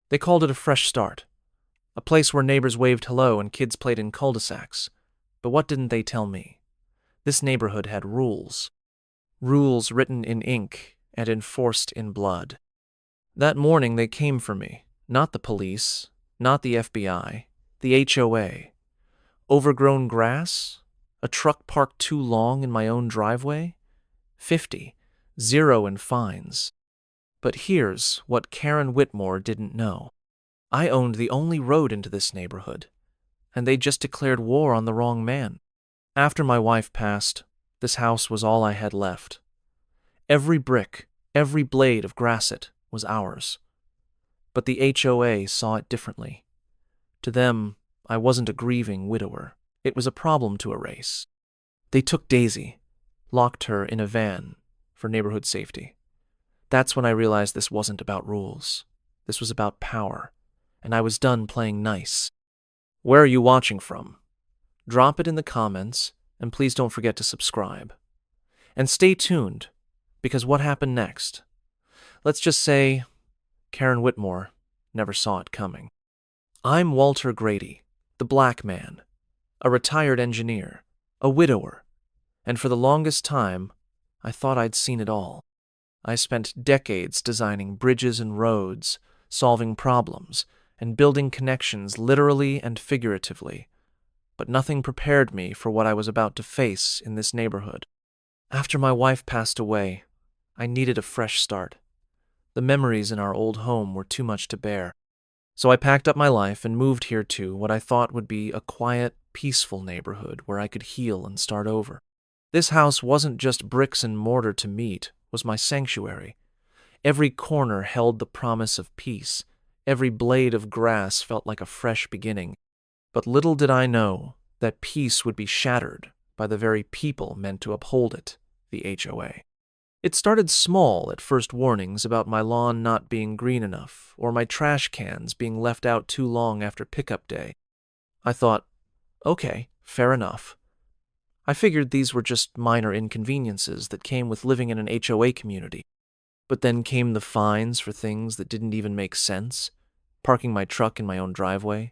They called it a fresh start, a place where neighbors waved hello and kids played in cul-de-sacs. But what didn't they tell me? This neighborhood had rules. Rules written in ink and enforced in blood. That morning they came for me. Not the police, not the FBI, the HOA. Overgrown grass? A truck parked too long in my own driveway? 50. 0 in fines. But here's what Karen Whitmore didn't know. I owned the only road into this neighborhood, and they just declared war on the wrong man. After my wife passed, this house was all I had left. Every brick, every blade of grasset was ours. But the HOA saw it differently. To them, I wasn't a grieving widower. It was a problem to erase. They took Daisy, locked her in a van for neighborhood safety. That's when I realized this wasn't about rules. This was about power, and I was done playing nice. Where are you watching from? Drop it in the comments, and please don't forget to subscribe. And stay tuned, because what happened next? Let's just say Karen Whitmore never saw it coming. I'm Walter Grady, the black man, a retired engineer, a widower, and for the longest time, I thought I'd seen it all. I spent decades designing bridges and roads, solving problems, and building connections literally and figuratively, but nothing prepared me for what I was about to face in this neighborhood. After my wife passed away, I needed a fresh start. The memories in our old home were too much to bear. So I packed up my life and moved here to what I thought would be a quiet, peaceful neighborhood where I could heal and start over. This house wasn't just bricks and mortar to meet, it was my sanctuary. Every corner held the promise of peace. Every blade of grass felt like a fresh beginning. But little did I know that peace would be shattered by the very people meant to uphold it, the HOA. It started small at first warnings about my lawn not being green enough or my trash cans being left out too long after pickup day. I thought, okay, fair enough. I figured these were just minor inconveniences that came with living in an HOA community. But then came the fines for things that didn't even make sense, parking my truck in my own driveway,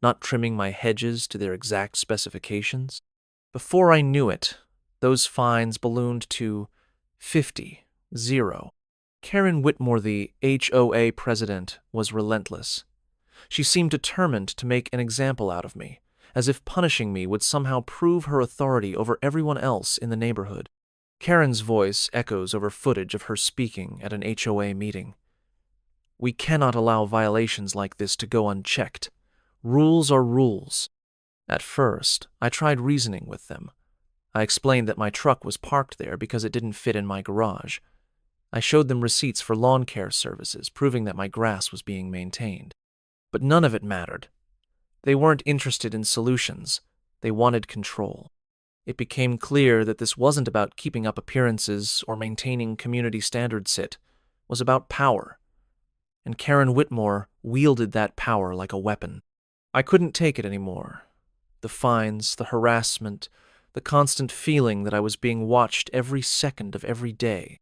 not trimming my hedges to their exact specifications. Before I knew it, those fines ballooned to 50, 0. Karen Whitmore, the HOA president, was relentless. She seemed determined to make an example out of me, as if punishing me would somehow prove her authority over everyone else in the neighborhood. Karen's voice echoes over footage of her speaking at an HOA meeting. We cannot allow violations like this to go unchecked. Rules are rules. At first, I tried reasoning with them. I explained that my truck was parked there because it didn't fit in my garage. I showed them receipts for lawn care services, proving that my grass was being maintained. But none of it mattered. They weren't interested in solutions. They wanted control. It became clear that this wasn't about keeping up appearances or maintaining community standards. It was about power. And Karen Whitmore wielded that power like a weapon. I couldn't take it anymore. The fines, the harassment, the constant feeling that I was being watched every second of every day.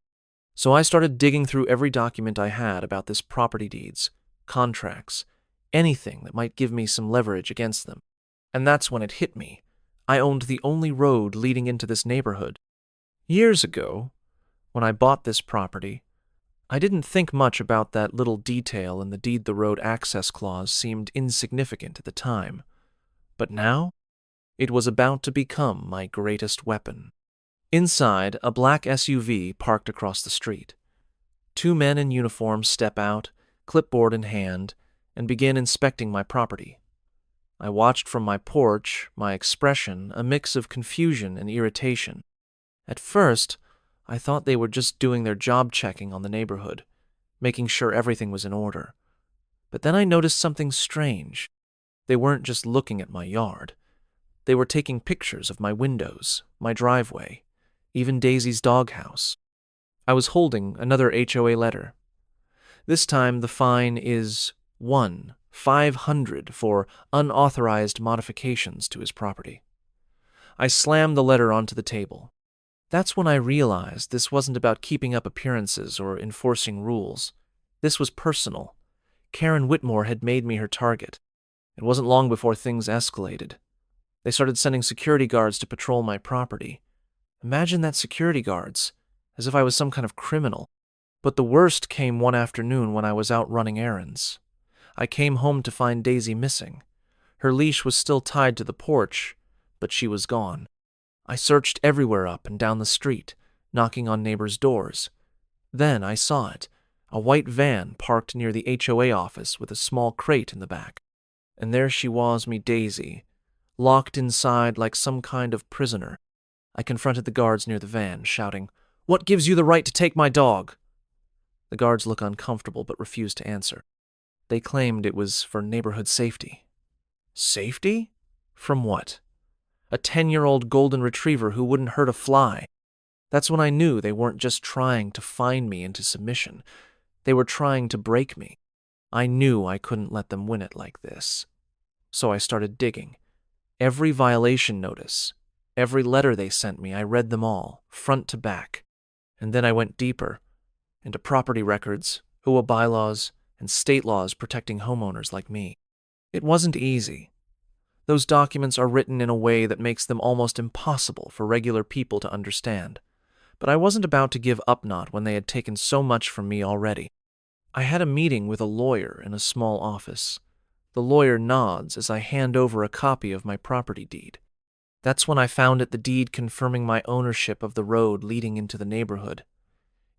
So I started digging through every document I had about this property deeds, contracts, anything that might give me some leverage against them. And that's when it hit me. I owned the only road leading into this neighborhood. Years ago, when I bought this property, I didn't think much about that little detail, and the deed the road access clause seemed insignificant at the time. But now, it was about to become my greatest weapon. Inside, a black SUV parked across the street. Two men in uniform step out, clipboard in hand, and begin inspecting my property. I watched from my porch, my expression a mix of confusion and irritation. At first, I thought they were just doing their job checking on the neighborhood, making sure everything was in order. But then I noticed something strange. They weren't just looking at my yard. They were taking pictures of my windows, my driveway, even Daisy's doghouse. I was holding another HOA letter. This time the fine is 500 for unauthorized modifications to his property. I slammed the letter onto the table. That's when I realized this wasn't about keeping up appearances or enforcing rules. This was personal. Karen Whitmore had made me her target. It wasn't long before things escalated. They started sending security guards to patrol my property. Imagine that, security guards, as if I was some kind of criminal. But the worst came one afternoon when I was out running errands. I came home to find Daisy missing. Her leash was still tied to the porch, but she was gone. I searched everywhere up and down the street, knocking on neighbors' doors. Then I saw it, a white van parked near the HOA office with a small crate in the back. And there she was, me Daisy, locked inside like some kind of prisoner. I confronted the guards near the van, shouting, "What gives you the right to take my dog?" The guards looked uncomfortable but refused to answer. They claimed it was for neighborhood safety. Safety? From what? A 10-year-old golden retriever who wouldn't hurt a fly. That's when I knew they weren't just trying to find me into submission. They were trying to break me. I knew I couldn't let them win it like this. So I started digging. Every violation notice, every letter they sent me, I read them all, front to back. And then I went deeper, into property records, HOA bylaws, and state laws protecting homeowners like me. It wasn't easy. Those documents are written in a way that makes them almost impossible for regular people to understand. But I wasn't about to give up when they had taken so much from me already. I had a meeting with a lawyer in a small office. The lawyer nods as I hand over a copy of my property deed. That's when I found it, the deed confirming my ownership of the road leading into the neighborhood.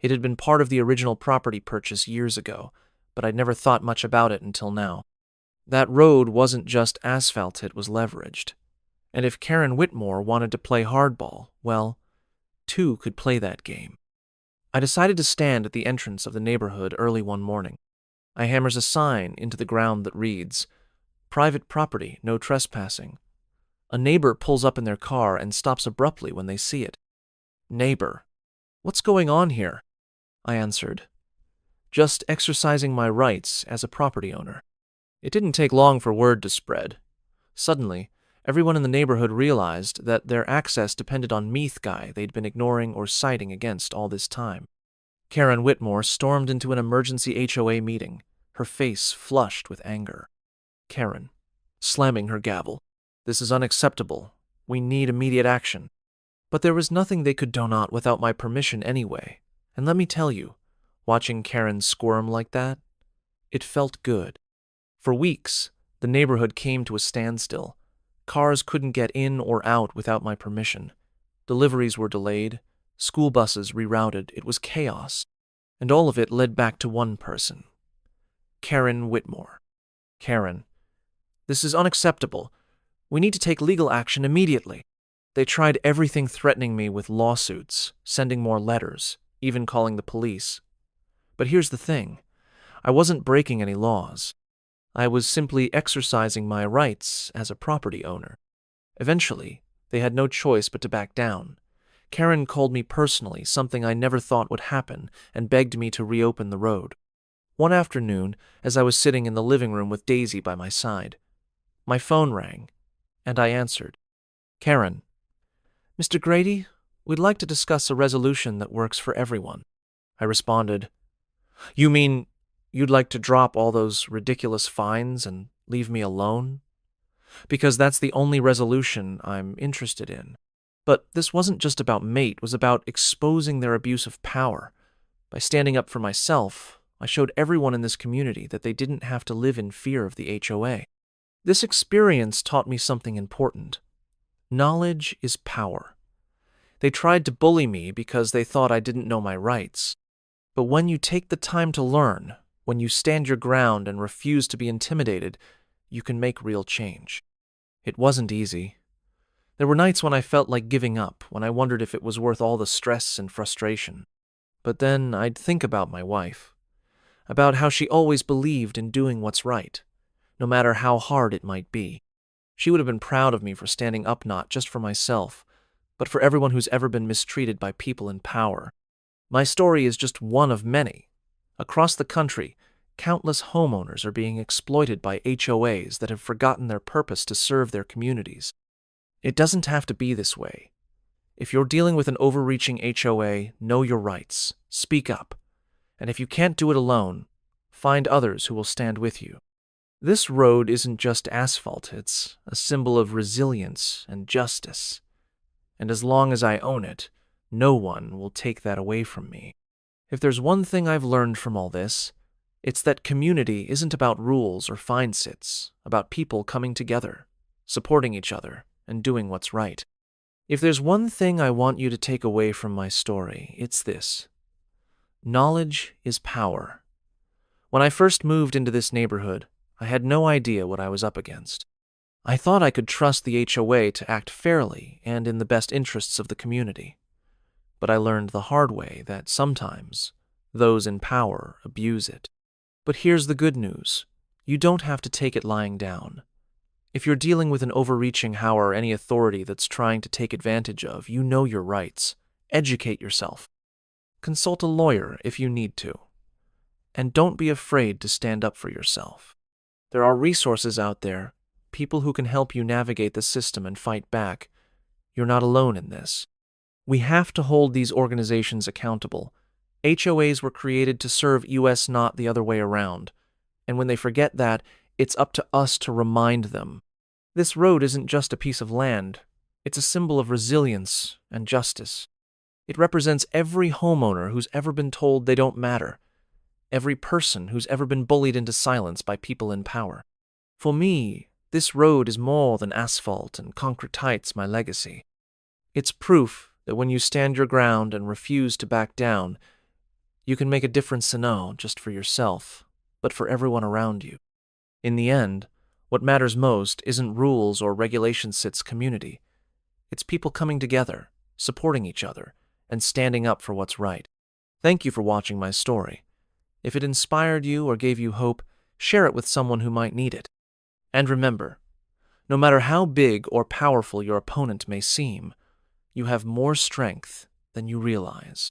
It had been part of the original property purchase years ago, but I'd never thought much about it until now. That road wasn't just asphalt, it was leveraged. And if Karen Whitmore wanted to play hardball, well, two could play that game. I decided to stand at the entrance of the neighborhood early one morning. I hammers a sign into the ground that reads, "Private property, no trespassing." A neighbor pulls up in their car and stops abruptly when they see it. "Neighbor, what's going on here?" I answered. "Just exercising my rights as a property owner." It didn't take long for word to spread. Suddenly, everyone in the neighborhood realized that their access depended on Meath guy they'd been ignoring or siding against all this time. Karen Whitmore stormed into an emergency HOA meeting, her face flushed with anger. Karen, slamming her gavel. "This is unacceptable. We need immediate action." But there was nothing they could do not without my permission anyway. And let me tell you, watching Karen squirm like that, it felt good. For weeks, the neighborhood came to a standstill. Cars couldn't get in or out without my permission. Deliveries were delayed, school buses rerouted, it was chaos. And all of it led back to one person. Karen Whitmore. "Karen, this is unacceptable. We need to take legal action immediately." They tried everything, threatening me with lawsuits, sending more letters, even calling the police. But here's the thing. I wasn't breaking any laws. I was simply exercising my rights as a property owner. Eventually, they had no choice but to back down. Karen called me personally, something I never thought would happen, and begged me to reopen the road. One afternoon, as I was sitting in the living room with Daisy by my side, my phone rang, and I answered. "Karen, Mr. Grady, we'd like to discuss a resolution that works for everyone." I responded, "You mean you'd like to drop all those ridiculous fines and leave me alone? Because that's the only resolution I'm interested in." But this wasn't just about Mate, it was about exposing their abuse of power. By standing up for myself, I showed everyone in this community that they didn't have to live in fear of the HOA. This experience taught me something important. Knowledge is power. They tried to bully me because they thought I didn't know my rights. But when you take the time to learn, when you stand your ground and refuse to be intimidated, you can make real change. It wasn't easy. There were nights when I felt like giving up, when I wondered if it was worth all the stress and frustration. But then I'd think about my wife, about how she always believed in doing what's right, no matter how hard it might be. She would have been proud of me for standing up not just for myself, but for everyone who's ever been mistreated by people in power. My story is just one of many. Across the country, countless homeowners are being exploited by HOAs that have forgotten their purpose to serve their communities. It doesn't have to be this way. If you're dealing with an overreaching HOA, know your rights, speak up. And if you can't do it alone, find others who will stand with you. This road isn't just asphalt, it's a symbol of resilience and justice. And as long as I own it, no one will take that away from me. If there's one thing I've learned from all this, it's that community isn't about rules or fine-sits, about people coming together, supporting each other, and doing what's right. If there's one thing I want you to take away from my story, it's this. Knowledge is power. When I first moved into this neighborhood, I had no idea what I was up against. I thought I could trust the HOA to act fairly and in the best interests of the community. But I learned the hard way that sometimes those in power abuse it. But here's the good news. You don't have to take it lying down. If you're dealing with an overreaching HOA or any authority that's trying to take advantage of, you know your rights. Educate yourself. Consult a lawyer if you need to. And don't be afraid to stand up for yourself. There are resources out there, people who can help you navigate the system and fight back. You're not alone in this. We have to hold these organizations accountable. HOAs were created to serve us, not the other way around. And when they forget that, it's up to us to remind them. This road isn't just a piece of land. It's a symbol of resilience and justice. It represents every homeowner who's ever been told they don't matter. Every person who's ever been bullied into silence by people in power. For me, this road is more than asphalt and concrete's my legacy. It's proof that when you stand your ground and refuse to back down, you can make a difference not just for yourself, but for everyone around you. In the end, what matters most isn't rules or regulations, it's community. It's people coming together, supporting each other, and standing up for what's right. Thank you for watching my story. If it inspired you or gave you hope, share it with someone who might need it. And remember, no matter how big or powerful your opponent may seem, you have more strength than you realize.